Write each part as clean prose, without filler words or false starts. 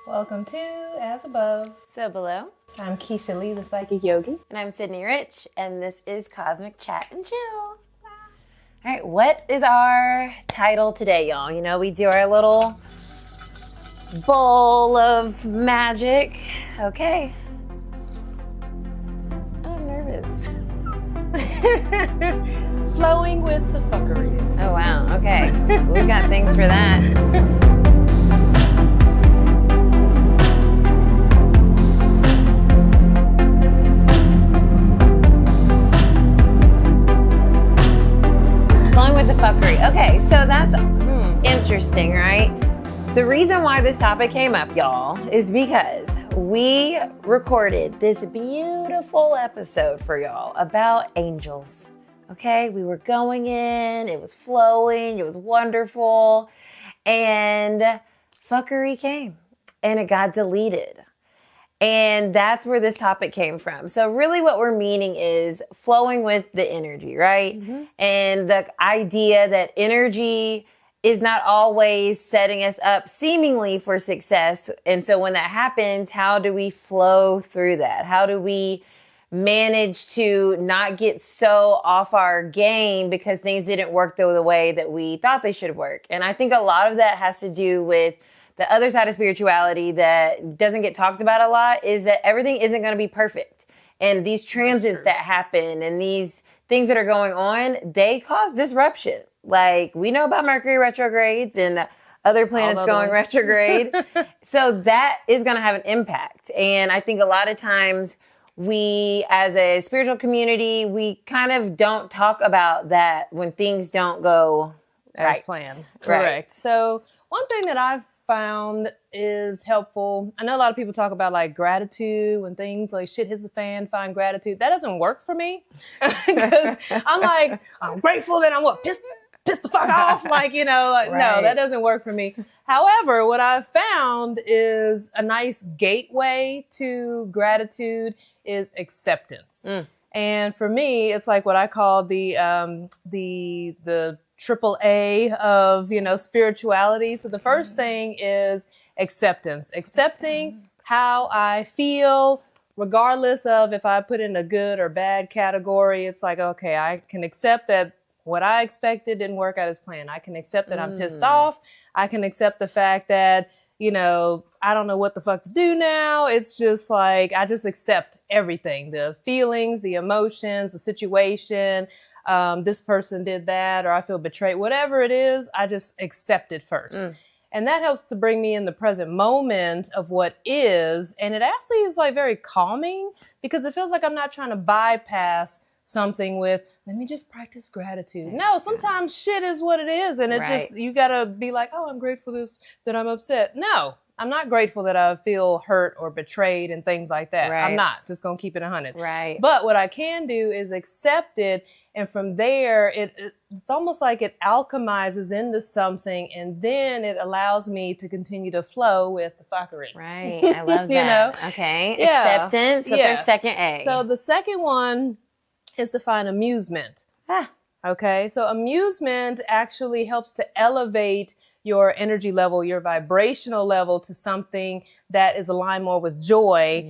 Welcome to As Above. So below. I'm Kisha Lee, the Psychic Yogi. And I'm Cidnee Rich, and this is Cosmic Chat and Chill. All right, what is our title today, y'all? You know, we do our little bowl of magic. Okay. I'm nervous. Flowing with the fuckery. Oh, wow. Okay. We've got things for that. Flowing with the fuckery. Okay, so that's interesting, right? The reason why this topic came up, y'all, is because we recorded this beautiful episode for y'all about angels. Okay, we were going in, it was flowing, it was wonderful, and fuckery came and it got deleted. And that's where this topic came from. So really what we're meaning is flowing with the energy, right? Mm-hmm. And the idea that energy is not always setting us up seemingly for success. And so when that happens, how do we flow through that? How do we manage to not get so off our game because things didn't work the way that we thought they should work? And I think a lot of that has to do with the other side of spirituality that doesn't get talked about a lot, is that everything isn't going to be perfect. And these transits that happen and these things that are going on, they cause disruption. Like, we know about Mercury retrogrades and other planets going retrograde. So that is going to have an impact. And I think a lot of times we, as a spiritual community, we kind of don't talk about that when things don't go as planned. Correct. Right. So one thing that I've found is helpful. I know a lot of people talk about like gratitude when things like shit hits the fan, find gratitude. That doesn't work for me because I'm like, I'm grateful that I'm pissed the fuck off. Like, you know, right. No, that doesn't work for me. However, what I've found is a nice gateway to gratitude is acceptance. And for me, it's like what I call the triple A of, you know, spirituality. So the first thing is acceptance. Accepting how I feel, regardless of if I put in a good or bad category. It's like, okay, I can accept that what I expected didn't work out as planned. I can accept that I'm pissed off. I can accept the fact that, you know, I don't know what the fuck to do now. It's just like, I just accept everything, the feelings, the emotions, the situation. This person did that, or I feel betrayed, whatever it is, I just accept it first. And that helps to bring me in the present moment of what is. And it actually is like very calming because it feels like I'm not trying to bypass something with, let me just practice gratitude. No, sometimes shit is what it is. And it just, you gotta be like, oh, I'm grateful that I'm upset. No, I'm not grateful that I feel hurt or betrayed and things like that. I'm not just gonna keep it 100. Right. But what I can do is accept it. And from there, it's almost like it alchemizes into something, and then it allows me to continue to flow with the fuckery. Right. I love that. You know? Okay. Yeah. Acceptance. That's our second A. So the second one is to find amusement. Okay. So amusement actually helps to elevate your energy level, your vibrational level to something that is aligned more with joy,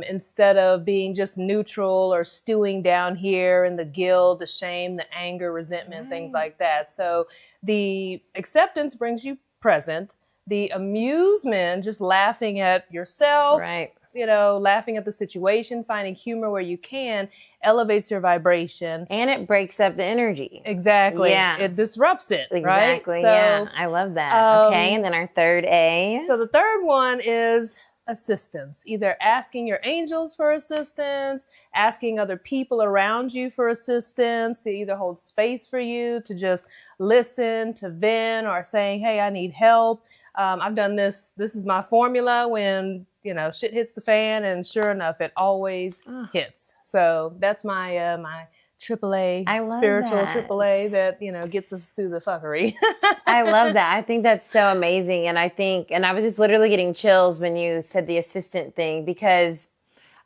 instead of being just neutral or stewing down here in the guilt, the shame, the anger, resentment, things like that. So the acceptance brings you present. The amusement, just laughing at yourself, you know, laughing at the situation, finding humor where you can, elevates your vibration. And it breaks up the energy. Exactly. Yeah. It disrupts it, exactly, right? So, yeah. I love that. Okay, and then our third A. So the third one is assistance. Either asking your angels for assistance, asking other people around you for assistance, to either hold space for you, to just listen, to vent, or saying, hey, I need help. I've done this. This is my formula when, you know, shit hits the fan, and sure enough, it always hits. So that's my my AAA, spiritual AAA that, you know, gets us through the fuckery. I love that. I think that's so amazing. And I was just literally getting chills when you said the assistant thing, because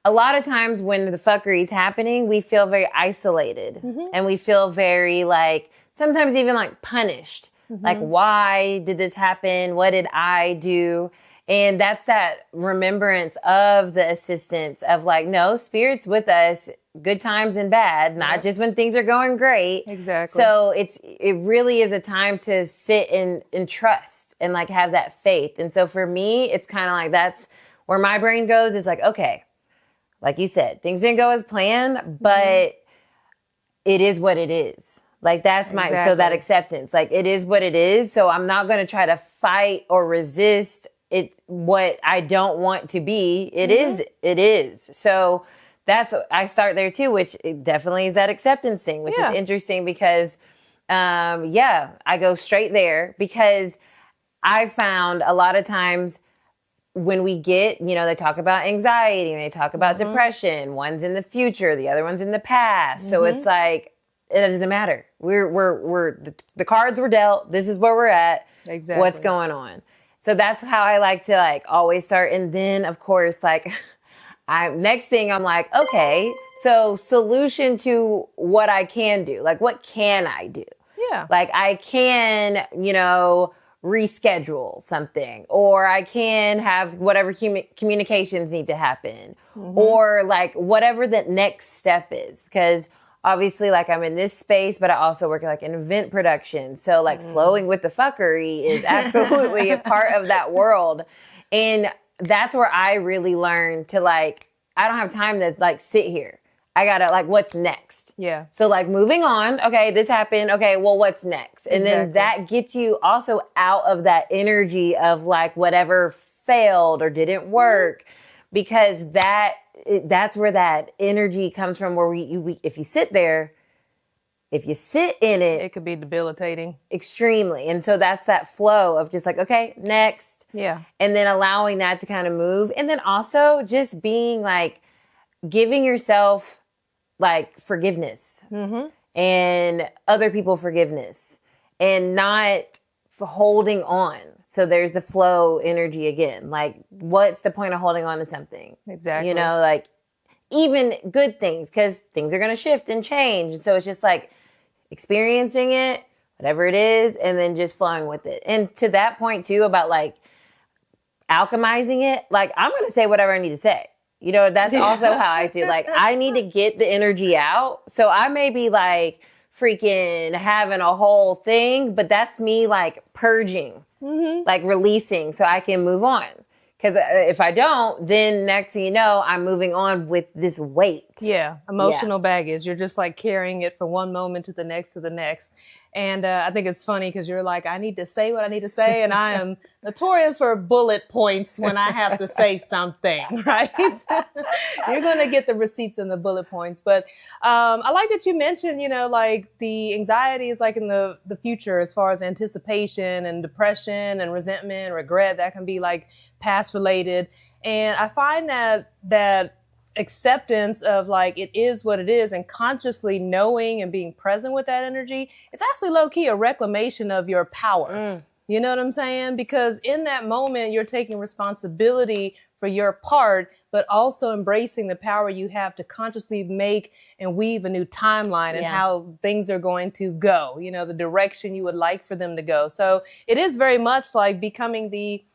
a lot of times when the fuckery is happening, we feel very isolated and we feel very like, sometimes even like punished. Like, why did this happen? What did I do? And that's that remembrance of the assistance of like, no, spirit's with us, good times and bad, not just when things are going great. Exactly. So it really is a time to sit and trust and like have that faith. And so for me, it's kind of like that's where my brain goes is like, okay, like you said, things didn't go as planned, but it is what it is. Like that's so that acceptance, like it is what it is. So I'm not going to try to fight or resist it, what I don't want to be. It is. So I start there too, which it definitely is that acceptance thing, which is interesting because, I go straight there because I found a lot of times when we get, they talk about anxiety and they talk about depression, one's in the future, the other one's in the past. So it's like, it doesn't matter. The cards were dealt. This is where we're at. Exactly. What's going on? So that's how I like to like always start. And then of course, like next thing I'm like, okay, so solution to what I can do. Like, what can I do? Yeah. Like I can, reschedule something, or I can have whatever communications need to happen, or like whatever the next step is, because obviously, like I'm in this space, but I also work like in event production. So like flowing with the fuckery is absolutely a part of that world. And that's where I really learned to like, I don't have time to like sit here. I gotta like, what's next? Yeah. So like moving on. Okay, this happened. Okay, well, what's next? And then that gets you also out of that energy of like whatever failed or didn't work, because that's where that energy comes from, where if you sit there, if you sit in it, it could be debilitating. Extremely. And so that's that flow of just like, okay, next. Yeah. And then allowing that to kind of move. And then also just being like, giving yourself like forgiveness and other people forgiveness, and not holding on. So there's the flow energy again. Like, what's the point of holding on to something? Exactly. Like even good things, because things are going to shift and change. And so it's just like experiencing it, whatever it is, and then just flowing with it. And to that point too, about like alchemizing it, like I'm going to say whatever I need to say. That's also how I do. Like, I need to get the energy out. So I may be like freaking having a whole thing, but that's me like purging, like releasing so I can move on. Because if I don't, then next thing you know, I'm moving on with this weight. Yeah. Emotional baggage. You're just like carrying it from one moment to the next to the next. And I think it's funny because you're like, I need to say what I need to say. And I am notorious for bullet points when I have to say something, right? You're going to get the receipts and the bullet points. But I like that you mentioned, like the anxiety is like in the future as far as anticipation and depression and resentment, regret, that can be like past related. And I find that acceptance of like, it is what it is, and consciously knowing and being present with that energy, it's actually low key a reclamation of your power. You know what I'm saying? Because in that moment, you're taking responsibility for your part, but also embracing the power you have to consciously make and weave a new timeline and how things are going to go, the direction you would like for them to go. So it is very much like becoming the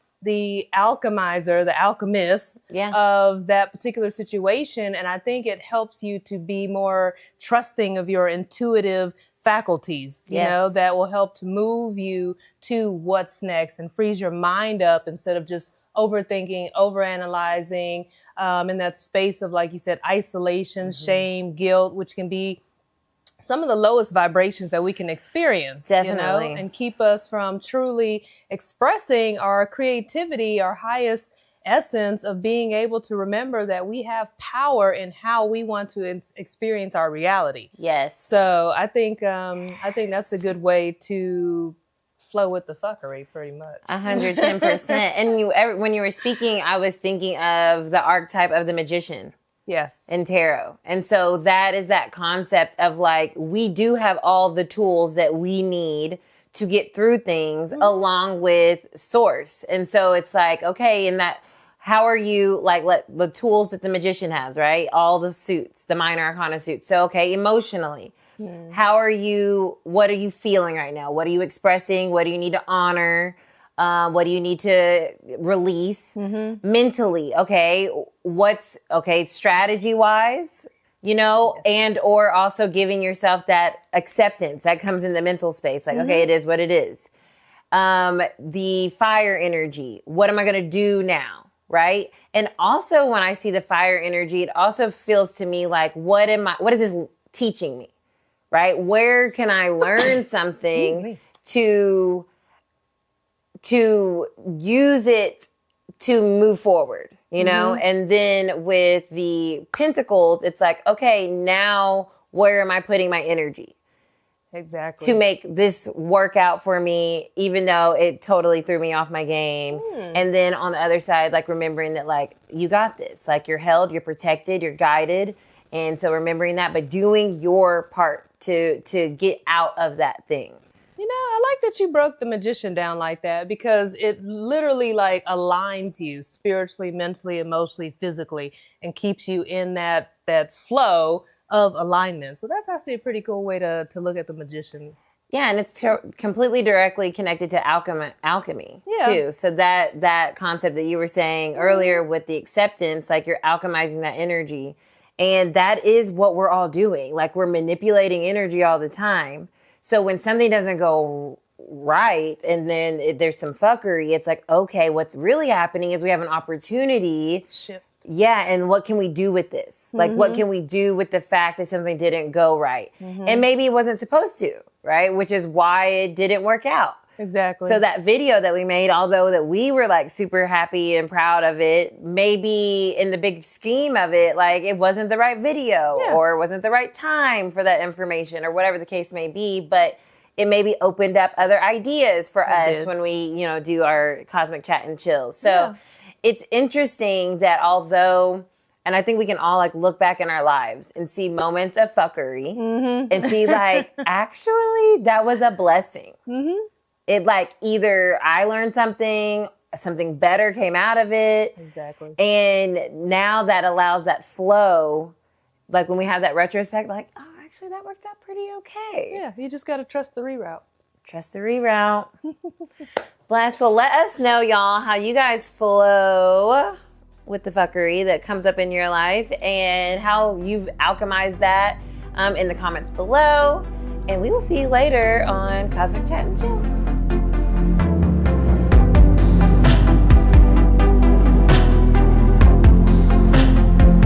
alchemizer, the alchemist of that particular situation. And I think it helps you to be more trusting of your intuitive faculties, that will help to move you to what's next and frees your mind up instead of just overthinking, overanalyzing, in that space of, like you said, isolation, shame, guilt, which can be some of the lowest vibrations that we can experience, definitely, and keep us from truly expressing our creativity, our highest essence of being able to remember that we have power in how we want to experience our reality. Yes. So I think that's a good way to flow with the fuckery, pretty much. 110%. And when you were speaking, I was thinking of the archetype of the magician. Yes. In tarot. And so that is that concept of like, we do have all the tools that we need to get through things along with source. And so it's like, okay, in that, how are you like the tools that the magician has, right? All the suits, the minor arcana suits. So, okay, emotionally, what are you feeling right now? What are you expressing? What do you need to honor? What do you need to release mentally? Okay. Strategy wise, and or also giving yourself that acceptance that comes in the mental space. Like, okay, it is what it is. The fire energy. What am I going to do now? Right. And also when I see the fire energy, it also feels to me like, what is this teaching me? Right? Where can I learn something to use it to move forward, And then with the pentacles, it's like, okay, now where am I putting my energy? Exactly. To make this work out for me, even though it totally threw me off my game. And then on the other side, like remembering that, like, you got this, like you're held, you're protected, you're guided. And so remembering that, but doing your part to get out of that thing. I like that you broke the magician down like that, because it literally like aligns you spiritually, mentally, emotionally, physically, and keeps you in that flow of alignment. So that's actually a pretty cool way to look at the magician. Yeah, and it's completely directly connected to alchemy too. So that concept that you were saying earlier with the acceptance, like you're alchemizing that energy. And that is what we're all doing. Like we're manipulating energy all the time. So when something doesn't go right and then there's some fuckery, it's like, okay, what's really happening is we have an opportunity. Shift. Yeah, and what can we do with this? Like, what can we do with the fact that something didn't go right? And maybe it wasn't supposed to, right? Which is why it didn't work out. Exactly. So that video that we made, although that we were like super happy and proud of it, maybe in the big scheme of it, like it wasn't the right video or it wasn't the right time for that information or whatever the case may be. But it maybe opened up other ideas for us when we, do our cosmic chat and chills. So it's interesting that although, and I think we can all like look back in our lives and see moments of fuckery and see like, actually that was a blessing. It like either I learned something better came out of it. Exactly. And now that allows that flow, like when we have that retrospect, like, oh, actually that worked out pretty okay. Yeah, you just got to trust the reroute. Trust the reroute. Bless. Well, let us know, y'all, how you guys flow with the fuckery that comes up in your life and how you've alchemized that in the comments below. And we will see you later on Cosmic Chat and Chill.